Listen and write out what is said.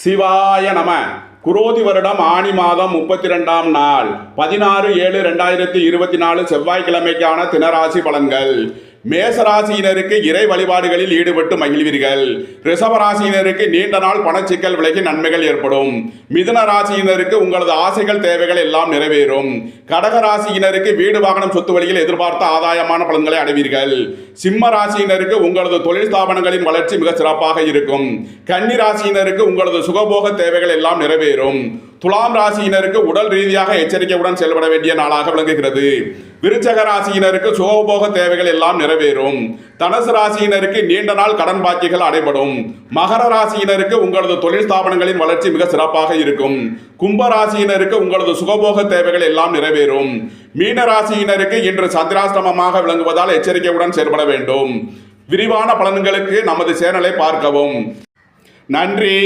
சிவாய நம. குரோதி வருடம் ஆணி மாதம் 32ஆம் நாள் 16/7/2024 செவ்வாய்க்கிழமைக்கான தினராசி பலன்கள். மேசராசியினருக்கு இறை வழிபாடுகளில் ஈடுபட்டு மகிழ்வீர்கள். ரிஷபராசியினருக்கு நீண்ட நாள் பணச்சிக்கல் விலகி நன்மைகள் ஏற்படும். மிதுன ராசியினருக்கு உங்களது ஆசைகள் தேவைகள் எல்லாம் நிறைவேறும். கடக ராசியினருக்கு வீடு வாகனம் சொத்து வழியில் எதிர்பார்த்த ஆதாயமான பலன்களை அடைவீர்கள். சிம்ம ராசியினருக்கு உங்களது தொழில் ஸ்தாபனங்களின் வளர்ச்சி மிக சிறப்பாக இருக்கும். கன்னி ராசியினருக்கு உங்களது சுகபோக தேவைகள் எல்லாம் நிறைவேறும். துலாம் ராசியினருக்கு உடல் ரீதியாக எச்சரிக்கையுடன் செயல்பட வேண்டிய நாளாக விளங்குகிறது. விருச்சக ராசியினருக்கு சுகபோக தேவைகள் எல்லாம் நிறைவேறும். தனுசு ராசியினருக்கு நீண்ட நாள் கடன் பாக்கிகள் அடைபடும். மகர ராசியினருக்கு உங்களது தொழில் ஸ்தாபனங்களின் வளர்ச்சி மிக சிறப்பாக இருக்கும். கும்ப ராசியினருக்கு உங்களது சுகபோக தேவைகள் எல்லாம் நிறைவேறும். மீன ராசியினருக்கு இன்று சந்திராஷ்டமமாக விளங்குவதால் எச்சரிக்கையுடன் செயல்பட வேண்டும். விரிவான பலன்களுக்கு நமது சேனலை பார்க்கவும். நன்றி.